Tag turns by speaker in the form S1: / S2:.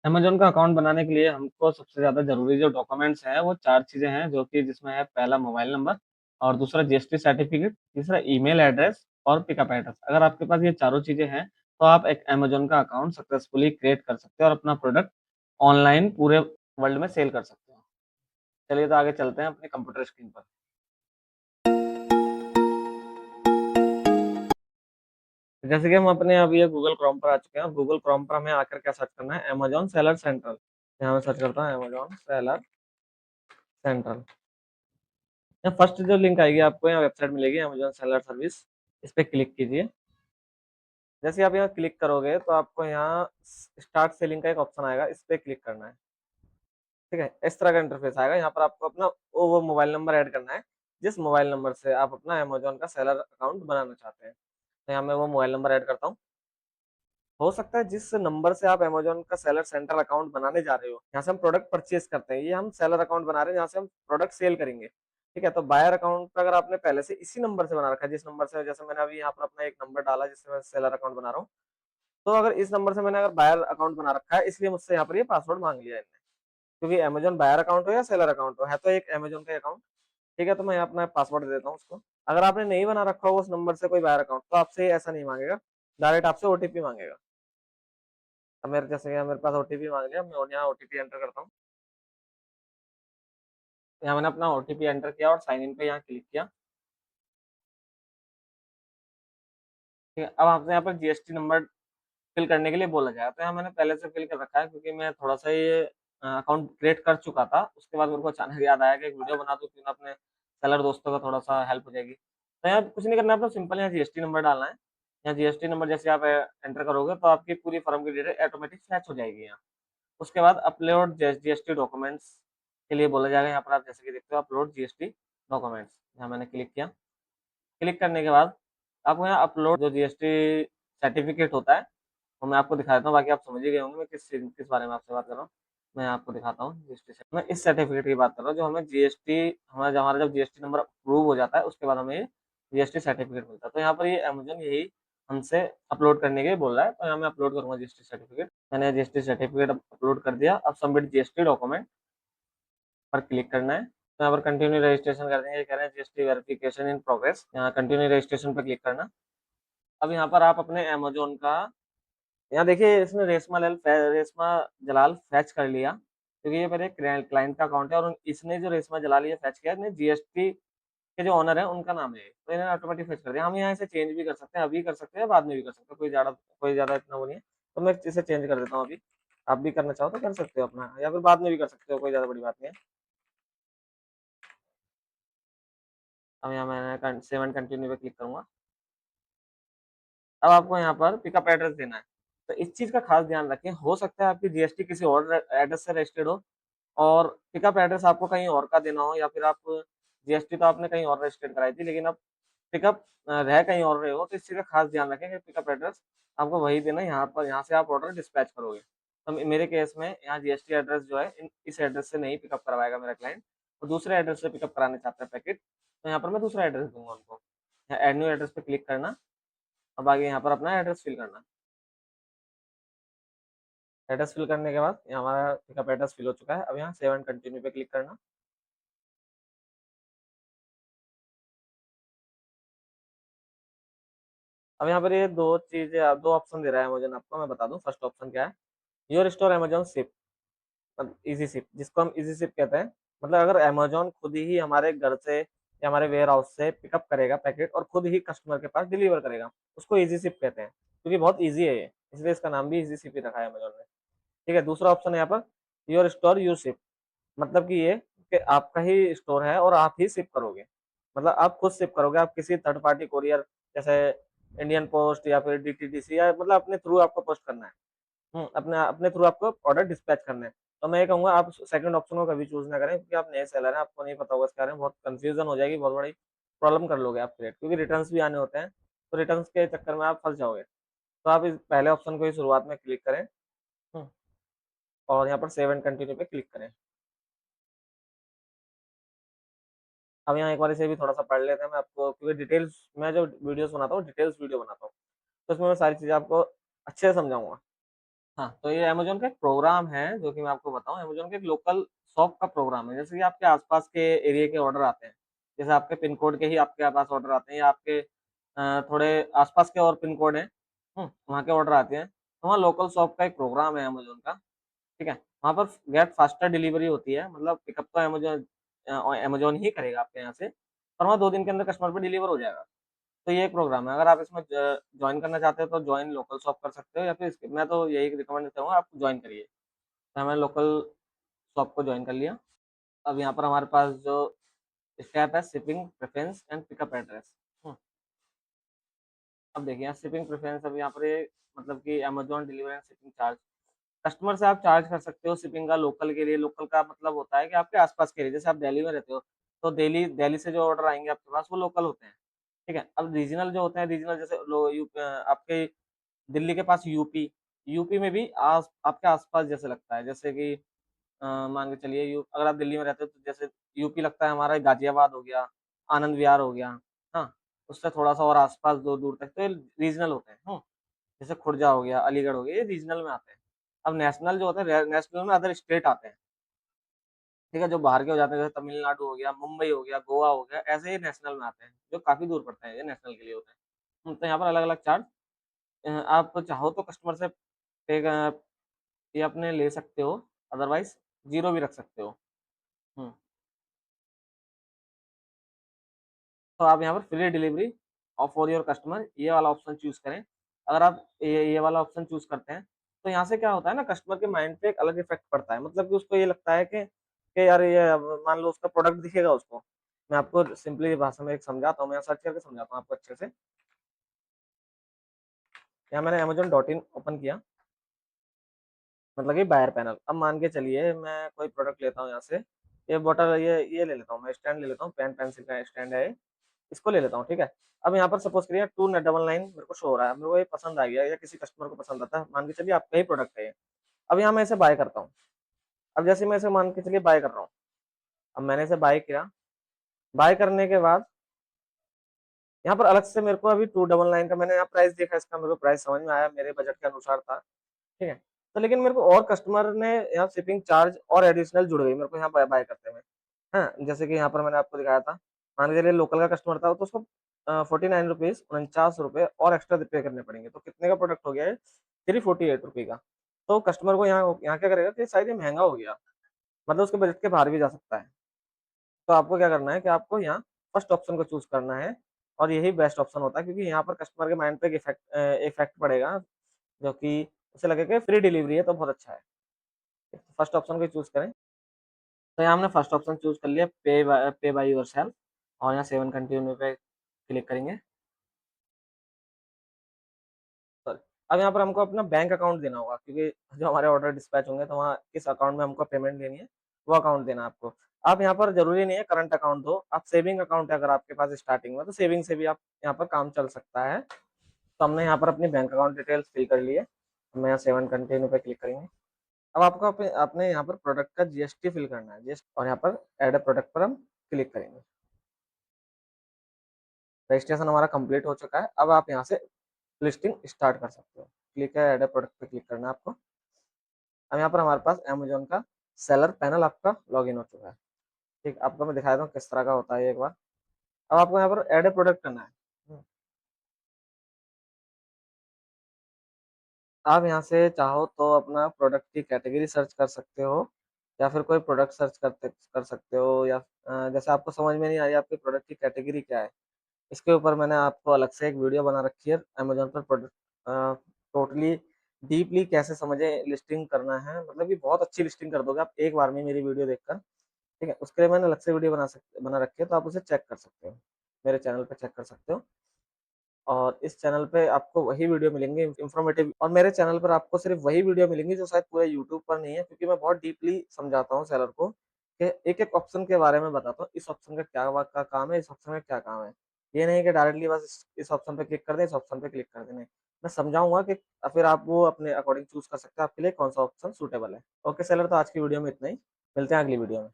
S1: Amazon का account बनाने के लिए हमको सबसे ज़्यादा ज़रूरी जो डॉक्यूमेंट्स हैं, वो 4 चीज़ें हैं, जो कि जिसमें है पहला मोबाइल नंबर और दूसरा जीएसटी सर्टिफ़िकेट, तीसरा ईमेल एड्रेस और पिकअप एड्रेस। अगर आपके पास ये चारों चीज़ें हैं, तो आप एक अमेज़न का अकाउंट सक्सेसफुली क्रिएट कर सकते हो और अपना प्रोडक्ट ऑनलाइन पूरे वर्ल्ड में सेल कर सकते हो। चलिए तो आगे चलते हैं अपने कंप्यूटर स्क्रीन पर। जैसे कि हम अपने अब ये गूगल क्रोम पर आ चुके हैं और गूगल क्रोम पर हमें आकर क्या सर्च करना है, अमेज़न सेलर सेंट्रल। यहाँ मैं सर्च करता हूँ अमेज़न सेलर सेंट्रल। यहाँ फर्स्ट जो लिंक आएगी आपको यहाँ वेबसाइट मिलेगी अमेज़न सेलर सर्विस, इस पे क्लिक कीजिए। जैसे ही आप यहाँ क्लिक करोगे तो आपको यहाँ स्टार्ट सेलिंग का एक ऑप्शन आएगा, इस पे क्लिक करना है। ठीक है, इस तरह का इंटरफेस आएगा। यहाँ पर आपको अपना वो मोबाइल नंबर ऐड करना है, जिस मोबाइल नंबर से आप अपना अमेज़न का सेलर अकाउंट बनाना चाहते हैं। तो यहाँ मैं वो मोबाइल नंबर ऐड करता हूँ। हो सकता है जिस नंबर से आप अमेज़न का सेलर सेंट्रल अकाउंट बनाने जा रहे हो, यहाँ से हम प्रोडक्ट परचेज़ करते हैं, ये हम सेलर अकाउंट बना रहे हैं, यहाँ से हम प्रोडक्ट सेल करेंगे। ठीक है, तो बायर अकाउंट अगर आपने पहले से इसी नंबर से बना रखा है, जिस नंबर से जैसे मैंने अभी यहाँ पर अपना एक नंबर डाला जिससे मैं सेलर अकाउंट बना रहा हूँ, तो अगर इस नंबर से मैंने अगर बायर अकाउंट बना रखा है, इसलिए मुझसे यहाँ पर ये पासवर्ड मांग लिया है इन्होंने। क्योंकि अमेज़न बायर अकाउंट हो या सेलर अकाउंट हो, है तो एक अमेज़न का अकाउंट। ठीक है, तो मैं यहाँ अपना पासवर्ड दे देता हूँ उसको। अगर आपने नहीं बना रखा हो उस नंबर से कोई बायर अकाउंट, तो आपसे ऐसा नहीं मांगेगा, डायरेक्ट आपसे ओटीपी मांगेगा। अब मेरे जैसे यहाँ मेरे पास ओटीपी मांग लिया, मैं यहाँ ओटीपी एंटर करता हूँ। यहाँ मैंने अपना ओटीपी एंटर किया और साइन इन पे यहाँ क्लिक किया। ठीक है, अब आपसे यहाँ पर जीएसटी नंबर फिल करने के लिए बोला जाएगा, तो यहाँ मैंने पहले से फिल कर रखा है क्योंकि मैं थोड़ा-सा ये अकाउंट क्रिएट कर चुका था। उसके बाद मेरे को अचानक याद आया कि एक वीडियो बना दूँ क्यों ना अपने सेलर दोस्तों का थोड़ा-सा हेल्प हो जाएगी। तो यहाँ कुछ नहीं करना है, आपको सिंपल यहाँ जीएसटी नंबर डालना है। यहाँ जीएसटी नंबर जैसे आप एंटर करोगे तो आपकी पूरी फर्म की डिटेल ऑटोमेटिक फैच हो जाएगी यहाँ। उसके बाद अपलोड जीएसटी डॉक्यूमेंट्स के लिए बोला जाएगा, यहाँ पर आप जैसे कि देखते हो अपलोड जीएसटी डॉक्यूमेंट्स, यहाँ मैंने क्लिक किया। क्लिक करने के बाद आपको यहाँ अपलोड जो जीएसटी सर्टिफिकेट होता है, वो मैं आपको दिखा देता हूँ, बाकी आप समझ ही गए होंगे मैं किस बारे में आपसे बात कर रहा हूँ। मैं आपको दिखाता हूँ जीएसटी से मैं इस सर्टिफिकेट की बात कर रहा हूँ, जो हमें जीएसटी हमारा जब जीएसटी नंबर अप्रूव हो जाता है, उसके बाद हमें जीएसटी सर्टिफिकेट मिलता है। तो यहाँ पर ये अमेज़न यही हमसे अपलोड करने के लिए बोल रहा है, तो यहाँ मैं अपलोड करूँगा जीएसटी सर्टिफिकेट। मैंने जीएसटी सर्टिफिकेट अपलोड कर दिया। अब सबमिट जीएसटी डॉक्यूमेंट पर क्लिक करना है। तो यहाँ पर कंटिन्यू रजिस्ट्रेशन कर देंगे, ये कह रहे हैं जीएसटी वेरिफिकेशन इन प्रोग्रेस, यहाँ कंटिन्यू रजिस्ट्रेशन पर क्लिक करना। अब यहाँ पर आप अपने अमेज़न का यहाँ देखिए इसने रेशमा जलाल फैच कर लिया, क्योंकि ये मेरे क्लाइंट का अकाउंट है और इसने जो रेशमा जलाल ये फैच किया, इसने जीएसटी के जो ओनर है उनका नाम है ये, तो इन्होंने ऑटोमेटिक फैच कर दिया। हम यहाँ इसे चेंज भी कर सकते हैं, अभी कर सकते हैं, बाद में भी कर सकते हैं, कोई ज़्यादा इतना वो नहीं है। तो मैं इसे चेंज कर देता हूँ अभी। आप भी करना चाहो तो कर सकते हो अपना, या फिर बाद में भी कर सकते हो, कोई ज़्यादा बड़ी बात नहीं है। अब यहाँ मैंने सेव एंड कंटिन्यू पे क्लिक करूँगा। अब आपको यहाँ पर पिकअप एड्रेस देना है। तो इस चीज़ का खास ध्यान रखें, हो सकता है आपकी जीएसटी किसी और एड्रेस से रजिस्टर्ड हो और पिकअप एड्रेस आपको कहीं और का देना हो, या फिर आप जीएसटी तो आपने कहीं और रजिस्टर्ड कराई थी, लेकिन अब पिकअप रह कहीं और रहे हो, तो इस चीज़ का खास ध्यान रखें कि पिकअप एड्रेस आपको वही देना है, यहाँ से आप ऑर्डर डिस्पैच करोगे। तो मेरे केस में यहाँ जीएसटी एड्रेस जो है इस एड्रेस से नहीं पिकअप करवाएगा मेरा क्लाइंट, और दूसरे एड्रेस से पिकअप कराने चाहता है पैकेट, तो यहाँ पर मैं दूसरा एड्रेस दूंगा उनको। यहाँ एड न्यू एड्रेस पे क्लिक करना। अब आगे यहाँ पर अपना एड्रेस फिल करना। एड्रेस फिल करने के बाद यहाँ हमारा पिकअप एड्रेस फिल हो चुका है। अब यहाँ सेव एंड कंटिन्यू पे क्लिक करना। अब यहाँ पर ये दो ऑप्शन दे रहा है अमेज़न आपको, मैं बता दूँ। फर्स्ट ऑप्शन क्या है, योर स्टोर अमेज़न शिप, मतलब ईज़ी शिप, जिसको हम ईज़ी शिप कहते हैं। मतलब अगर अमेज़न खुद ही हमारे घर से या हमारे वेयर हाउस से पिकअप करेगा पैकेट और खुद ही कस्टमर के पास डिलीवर करेगा, उसको ईज़ी शिप कहते हैं, क्योंकि बहुत ईज़ी है ये, इसलिए इसका नाम भी ईज़ी शिप ही रखा है अमेज़न ने। ठीक है, दूसरा ऑप्शन है यहाँ per your store you ship, मतलब कि ये कि आपका ही स्टोर है और आप ही शिप करोगे। मतलब आप खुद शिप करोगे, आप किसी थर्ड पार्टी कोरियर जैसे इंडियन पोस्ट या फिर डीटीडीसी, या मतलब अपने थ्रू आपको पोस्ट करना है। अपने अपने थ्रू आपको ऑर्डर डिस्पैच करना है। तो मैं ये कहूँगा आप सेकंड ऑप्शन को कभी चूज़ ना करें, क्योंकि आप नए सेलर हैं, आपको नहीं पता होगा इसके बारे में, बहुत कन्फ्यूज़न हो जाएगी, बहुत बड़ी प्रॉब्लम कर लोगे आप क्रिएट, क्योंकि रिटर्न्स भी आने होते हैं, तो रिटर्न्स के चक्कर में आप फँस जाओगे। तो आप इस पहले ऑप्शन को ही शुरुआत में क्लिक करें। हुँ, और यहाँ पर सेव एंड कंटिन्यू पे क्लिक करें। अब यहाँ एक बार इसे भी थोड़ा-सा पढ़ लेते हैं, मैं आपको, क्योंकि डिटेल्स मैं जो वीडियोज़ बनाता हूँ, डिटेल्स वीडियो बनाता हूँ, तो उसमें मैं सारी चीज़ें आपको अच्छे से समझाऊँगा। हाँ, तो ये अमेज़न का एक प्रोग्राम है, जो कि मैं आपको बताऊँ, अमेज़न का एक लोकल शॉप का प्रोग्राम है। जैसे कि आपके आस-पास के एरिया के ऑर्डर आते हैं, जैसे आपके पिन कोड के ही आपके पास ऑर्डर आते हैं या आपके थोड़े आस-पास के और पिन कोड हैं, वहाँ के ऑर्डर आते हैं। तो वहाँ लोकल शॉप का एक प्रोग्राम है अमेज़न का, ठीक है? वहाँ पर गेट फास्टर डिलीवरी होती है, मतलब पिकअप तो अमेज़न ही करेगा आपके यहाँ से, और वहाँ 2 दिन के अंदर कस्टमर पे डिलीवर हो जाएगा। तो ये एक प्रोग्राम है, अगर आप इसमें जॉइन करना चाहते हो तो जॉइन लोकल शॉप कर सकते हो, या फिर मैं तो यही रिकमेंड करूँगा आप जॉइन करिए। तो मैंने लोकल शॉप को जॉइन कर लिया। अब यहाँ पर हमारे पास जो स्टेप है, shipping preference and pickup address. अब देखिए यहाँ शिपिंग प्रेफ़रेंस, अब यहाँ पर ये मतलब कि Amazon delivery and shipping charge. Customer से आप चार्ज कर सकते हो शिपिंग का लोकल के लिए। लोकल का मतलब होता है कि आपके आस-पास के एरिया, जैसे आप दिल्ली में रहते हो, तो दिल्ली दिल्ली से जो ऑर्डर आएँगे आपके पास वो लोकल होते हैं, ठीक है? अब रीजनल जो होते हैं, रीजनल जैसे आपके दिल्ली के पास यूपी, यूपी में भी आपके आस-पास जैसे लगता है, जैसे कि मान के चलिए अगर आप दिल्ली में रहते हो तो जैसे यूपी लगता है हमारा गाज़ियाबाद हो गया, आनंद विहार हो गया, हाँ? उससे थोड़ा-सा और आस-पास दूर-दूर तक तो ये रीजनल होते हैं, जैसे खुर्जा हो गया, अलीगढ़ हो गया, ये रीजनल में आते हैं। अब नेशनल जो होते हैं, नेशनल में अदर स्टेट आते हैं, ठीक है? जो बाहर के हो जाते हैं, जैसे तमिलनाडु हो गया, मुंबई हो गया, गोवा हो गया, ऐसे ही नेशनल में आते हैं, जो काफ़ी दूर पड़ते हैं, ये नेशनल के लिए होते हैं। तो यहाँ पर अलग-अलग चार्ज आप चाहो तो कस्टमर से ये अपने ले सकते हो, अदरवाइज़ ज़ीरो भी रख सकते हो। हुँ, तो आप यहाँ पर free delivery for your customer, ये वाला ऑप्शन चूज़ करें। अगर आप ये वाला ऑप्शन चूज़ करते हैं, तो यहाँ से क्या होता है ना, कस्टमर के माइंड पे एक अलग इफ़ेक्ट पड़ता है। मतलब कि उसको ये लगता है कि यार ये अब मान लो उसका प्रोडक्ट दिखेगा उसको। मैं आपको सिंपली भाषा में एक समझाता हूँ, मैं सर्च करके समझाता हूँ आपको अच्छे से। यहाँ मैंने अमेज़न डॉट इन ओपन किया, मतलब कि बायर पैनल। अब मान के चलिए मैं कोई प्रोडक्ट लेता हूँ यहाँ से, ये बॉटल ये ले लेता हूँ, मैं स्टैंड ले लेता हूँ, पेन पेंसिल का स्टैंड है ये, इसको ले लेता हूँ, ठीक है? अब यहाँ पर सपोज़ करिए 299 मेरे को शो हो रहा है, मेरे को ये पसंद आ गया या किसी कस्टमर को पसंद आता है, मान के चलिए आपका ही प्रोडक्ट है ये। अब यहाँ मैं इसे बाय करता हूँ। अब जैसे मैं इसे मान के चलिए बाय कर रहा हूँ, अब मैंने इसे बाय किया, बाय करने के बाद यहाँ पर अलग से मेरे को अभी 299 का मैंने यहाँ प्राइस देखा, इसका मेरे को प्राइस समझ में आया, मेरे बजट के अनुसार था, ठीक है? तो लेकिन मेरे को और कस्टमर ने यहाँ शिपिंग चार्ज और एडिशनल जुड़ गई मेरे को यहाँ बाय बाय करते हुए। हाँ, जैसे कि यहाँ पर मैंने आपको दिखाया था, मान के चलिए लोकल का कस्टमर था तो उसको ₹49 ₹49 और एक्स्ट्रा पे करने पड़ेंगे, तो कितने का प्रोडक्ट हो गया ये? ₹348 का। तो कस्टमर को यहाँ यहाँ क्या करेगा कि शायद ये महँगा हो गया, मतलब उसके बजट के बाहर भी जा सकता है। तो आपको क्या करना है कि आपको यहाँ फर्स्ट ऑप्शन को चूज़ करना है, और यही बेस्ट ऑप्शन होता है, क्योंकि यहाँ पर कस्टमर के माइंड पे एक इफ़ेक्ट पड़ेगा, जो कि उसे लगेगा फ्री डिलीवरी है तो बहुत अच्छा है। फर्स्ट ऑप्शन को चूज़ करें। तो यहाँ हमने फर्स्ट ऑप्शन चूज़ कर लिया, पे बाय योरसेल्फ, और यहाँ सेव एंड कंटिन्यू पे क्लिक करेंगे। सॉरी, अब यहाँ पर हमको अपना बैंक अकाउंट देना होगा, क्योंकि जो हमारे ऑर्डर डिस्पैच होंगे तो वहाँ किस अकाउंट में हमको पेमेंट देनी है, वो अकाउंट देना है आपको। आप यहाँ पर ज़रूरी नहीं है करंट अकाउंट दो, आप सेविंग अकाउंट है अगर आपके पास स्टार्टिंग में, तो सेविंग से भी आप यहाँ पर काम चल सकता है। तो हमने यहाँ पर अपनी बैंक अकाउंट डिटेल्स फिल कर ली है। मैं यहाँ सेव एंड कंटिन्यू पे क्लिक करेंगे। अब आपको अपने यहाँ पर प्रोडक्ट का जीएसटी फिल करना है, जीएसटी, और यहाँ पर ऐड अ प्रोडक्ट पर हम क्लिक करेंगे। रजिस्ट्रेशन हमारा कंप्लीट हो चुका है। अब आप यहाँ से लिस्टिंग स्टार्ट कर सकते हो। क्लिक है, ऐड अ प्रोडक्ट पे क्लिक करना है आपको। अब यहाँ पर हमारे पास अमेज़न का सेलर पैनल आपका लॉगिन हो चुका है। ठीक, आपको मैं दिखा देता हूँ किस तरह का होता है ये एक बार। अब आपको यहाँ पर ऐड अ प्रोडक्ट करना है। आप यहाँ से चाहो तो अपना प्रोडक्ट की कैटेगरी सर्च कर सकते हो, या फिर कोई प्रोडक्ट सर्च कर सकते हो, या जैसे आपको समझ में नहीं आ रही आपके प्रोडक्ट की कैटेगरी क्या है, इसके ऊपर मैंने आपको अलग से एक वीडियो बना रखी है अमेज़न पर प्रोडक्ट टोटली डीपली कैसे समझें लिस्टिंग करना है, मतलब कि बहुत अच्छी लिस्टिंग कर दोगे आप एक बार में मेरी वीडियो देखकर, ठीक है? उसके लिए मैंने अलग से वीडियो बना रखी है, तो आप उसे चेक कर सकते हो। मेरे चैनल पे चेक कर सकते हो। और इस चैनल पे आपको वही वीडियो मिलेंगे इन्फॉर्मेटिव, और मेरे चैनल पर आपको सिर्फ़ वही वीडियो मिलेंगी जो शायद पूरे यूट्यूब पर नहीं है, क्योंकि मैं बहुत डीपली समझाता हूँ सेलर को कि एक-एक ऑप्शन के बारे में बताता हूँ, इस ऑप्शन का क्या काम है, इस ऑप्शन का क्या काम है। ये नहीं कि डायरेक्टली बस इस ऑप्शन पे क्लिक कर दें, इस ऑप्शन पे क्लिक कर दें, नहीं। मैं समझाऊँगा कि फिर आप वो अपने अकॉर्डिंग चूज़ कर सकते हैं, आपके लिए कौन-सा ऑप्शन सूटेबल है। ओके सेलर, तो आज की वीडियो में इतना ही। मिलते हैं अगली वीडियो में।